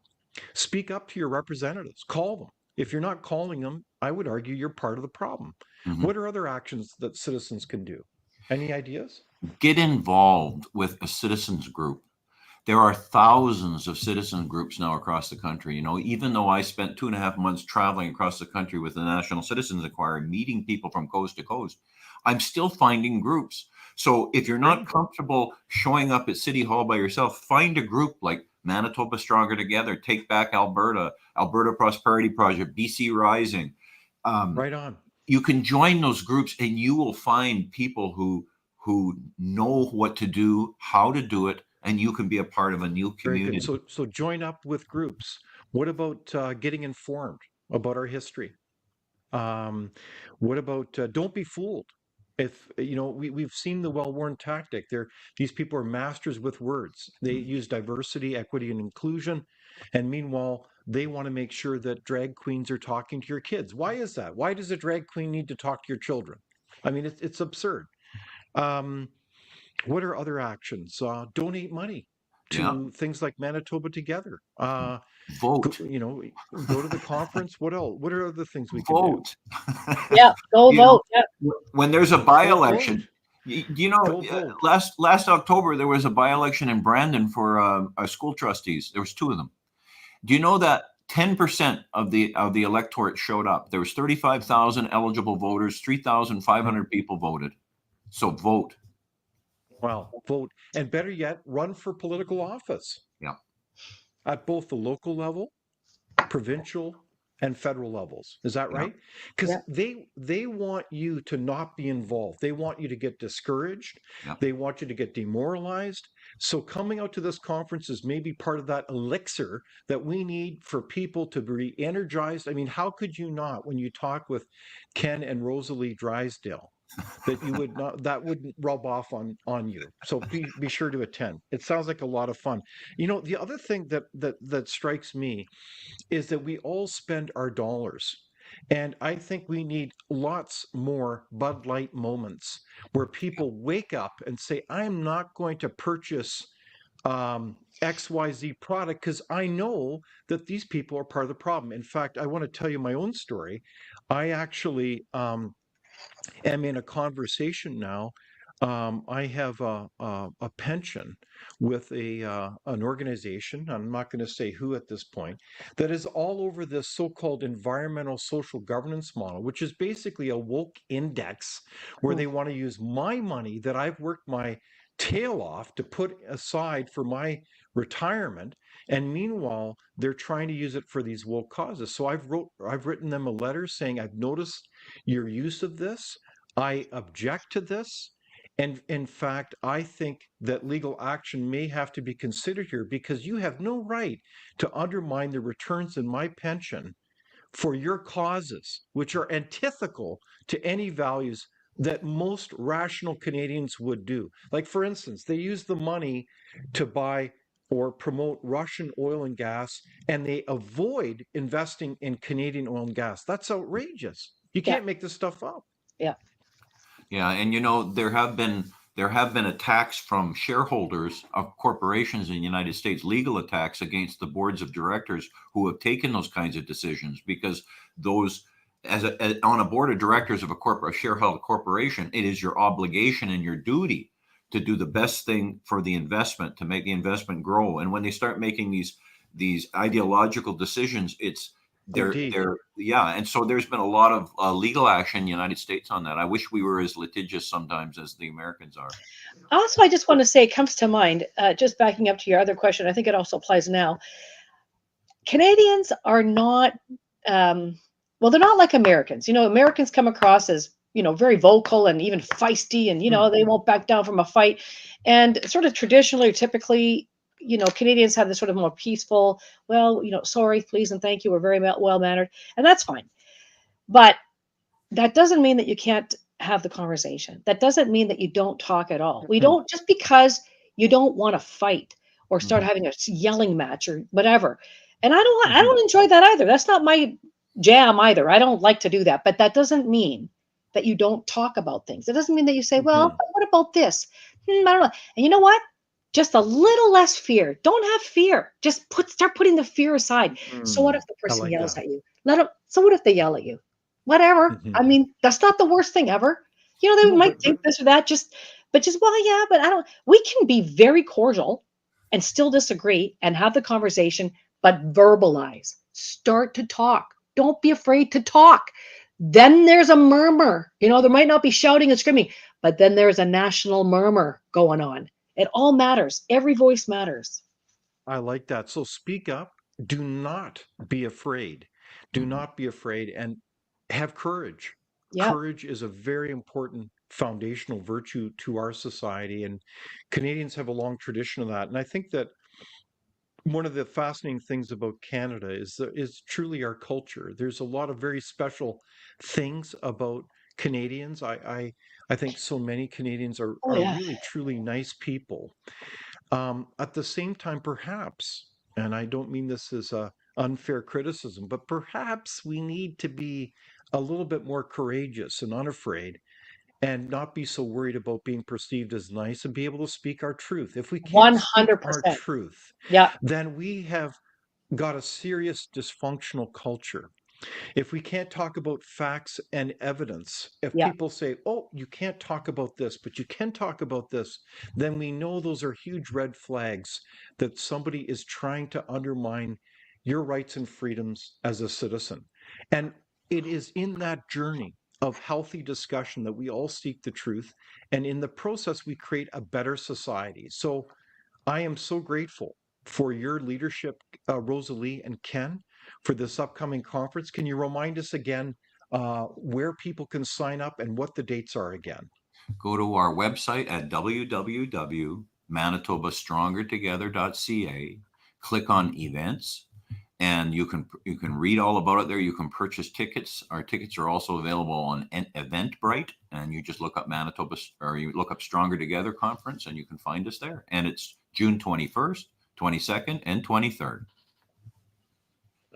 Speak up to your representatives. Call them. If you're not calling them, I would argue you're part of the problem. Mm-hmm. What are other actions that citizens can do? Any ideas? Get involved with a citizens group. There are thousands of citizen groups now across the country. You know, even though I spent 2.5 months traveling across the country with the National Citizens Inquiry, meeting people from coast to coast, I'm still finding groups. So if you're not comfortable showing up at City Hall by yourself, find a group like Manitoba Stronger Together, Take Back Alberta, Alberta Prosperity Project, BC Rising. Right on. You can join those groups and you will find people who know what to do, how to do it, and you can be a part of a new community. Very good. So join up with groups. What about getting informed about our history? What about don't be fooled? If you know, we've seen the well-worn tactic. These people are masters with words. They use diversity, equity, and inclusion, and meanwhile, they want to make sure that drag queens are talking to your kids. Why is that? Why does a drag queen need to talk to your children? I mean, it's absurd. What are other actions? Donate money to things like Manitoba Together. Vote. Go to the conference. What else? What are other things we can vote? Yeah, go vote. Yeah. When there's a by-election, last October there was a by-election in Brandon for our school trustees. There was 2 of them. Do you know that 10% of the electorate showed up? There was 35,000 eligible voters. 3,500 people voted. So vote. Well, vote, and better yet, run for political office. Yeah. At both the local level, provincial, and federal levels. Is that right? Because they want you to not be involved. They want you to get discouraged. Yeah. They want you to get demoralized. So coming out to this conference is maybe part of that elixir that we need for people to be energized. I mean, how could you not, when you talk with Ken and Rosalie Drysdale, that you would not, that wouldn't rub off on you. So be sure to attend. It sounds like a lot of fun. You know, the other thing that strikes me is that we all spend our dollars. And I think we need lots more Bud Light moments where people wake up and say, I'm not going to purchase XYZ product because I know that these people are part of the problem. In fact, I want to tell you my own story. I actually am in a conversation now. I have a pension with an organization, I'm not going to say who at this point, that is all over this so-called environmental social governance model, which is basically a woke index where they want to use my money that I've worked my tail off to put aside for my retirement And meanwhile, they're trying to use it for these woke causes. So I've written them a letter saying, I've noticed your use of this. I object to this. And in fact, I think that legal action may have to be considered here because you have no right to undermine the returns in my pension for your causes, which are antithetical to any values that most rational Canadians would do. Like, for instance, they use the money to buy or promote Russian oil and gas, and they avoid investing in Canadian oil and gas. That's outrageous. You Yeah. can't make this stuff up. Yeah. Yeah, and there have been attacks from shareholders of corporations in the United States, legal attacks against the boards of directors who have taken those kinds of decisions, because those on a board of directors of a shareholder corporation, it is your obligation and your duty to do the best thing for the investment, to make the investment grow. And when they start making these ideological decisions, and so there's been a lot of legal action in the United States on that. I wish we were as litigious sometimes as the Americans are. Also, I just want to say, it comes to mind, just backing up to your other question, I think it also applies now. Canadians are not, well, they're not like Americans. Americans come across as, very vocal and even feisty, and, they won't back down from a fight. And sort of traditionally, or typically, Canadians have this sort of more peaceful, well, sorry, please, and thank you. We're very well mannered, and that's fine. But that doesn't mean that you can't have the conversation. That doesn't mean that you don't talk at all. We don't, just because you don't want to fight or start having a yelling match or whatever. And I don't enjoy that either. That's not my jam either. I don't like to do that. But that doesn't mean that you don't talk about things. It doesn't mean that you say, well, but what about this? I don't know. And you know what? Just a little less fear. Don't have fear. Just start putting the fear aside. So what if the person yells at you? So what if they yell at you? Whatever. I mean, that's not the worst thing ever. They might think this or that, well, yeah, but we can be very cordial and still disagree and have the conversation, but verbalize. Start to talk. Don't be afraid to talk. Then there's a murmur. There might not be shouting and screaming, but then there's a national murmur going on. It all matters. Every voice matters. I like that. So speak up. Do not be afraid. Do not be afraid, and have courage. Yeah. Courage is a very important foundational virtue to our society, and Canadians have a long tradition of that. And I think that one of the fascinating things about Canada is truly our culture. There's a lot of very special things about Canadians. I think so many Canadians are Yeah. really truly nice people. At the same time, perhaps, and I don't mean this as a unfair criticism, but perhaps we need to be a little bit more courageous and unafraid and not be so worried about being perceived as nice and be able to speak our truth. If we can't speak our 100%. truth, Yeah. then we have got a serious dysfunctional culture. If we can't talk about facts and evidence, if Yeah. people say, oh, you can't talk about this, but you can talk about this, then we know those are huge red flags that somebody is trying to undermine your rights and freedoms as a citizen. And it is in that journey of healthy discussion that we all seek the truth. And in the process, we create a better society. So I am so grateful for your leadership, Rosalie and Ken, for this upcoming conference. Can you remind us again where people can sign up and what the dates are again? Go to our website at www.manitobastrongertogether.ca, click on events, and you can read all about it there. You can purchase tickets. Our tickets are also available on Eventbrite, and you just look up Manitoba, or you look up Stronger Together Conference, and you can find us there. And it's June 21st, 22nd, and 23rd.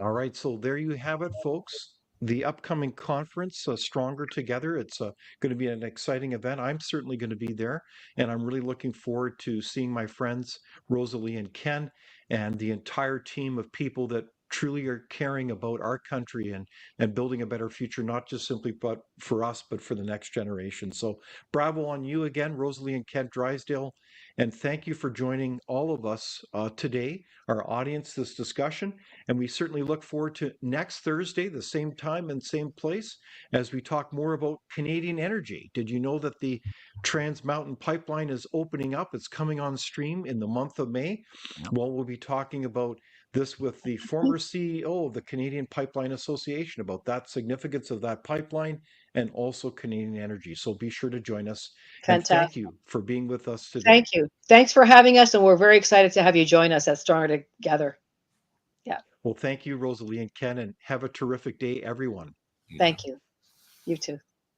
All right, so there you have it, folks. The upcoming conference, Stronger Together. It's going to be an exciting event. I'm certainly going to be there, and I'm really looking forward to seeing my friends Rosalie and Ken and the entire team of people that truly are caring about our country and building a better future, not just simply but for us, but for the next generation. So bravo on you again, Rosalie and Ken Drysdale. And thank you for joining all of us today, our audience, this discussion. And we certainly look forward to next Thursday, the same time and same place, as we talk more about Canadian energy. Did you know that the Trans Mountain Pipeline is opening up? It's coming on stream in the month of May. Yeah. Well, we'll be talking about this with the former CEO of the Canadian Pipeline Association about that significance of that pipeline and also Canadian energy. So be sure to join us. And thank Fantastic. you for being with us today. Thank you. Thanks for having us, and we're very excited to have you join us at Stronger Together. Yeah. Well, thank you, Rosalie and Ken, and have a terrific day, everyone. Thank you. You too.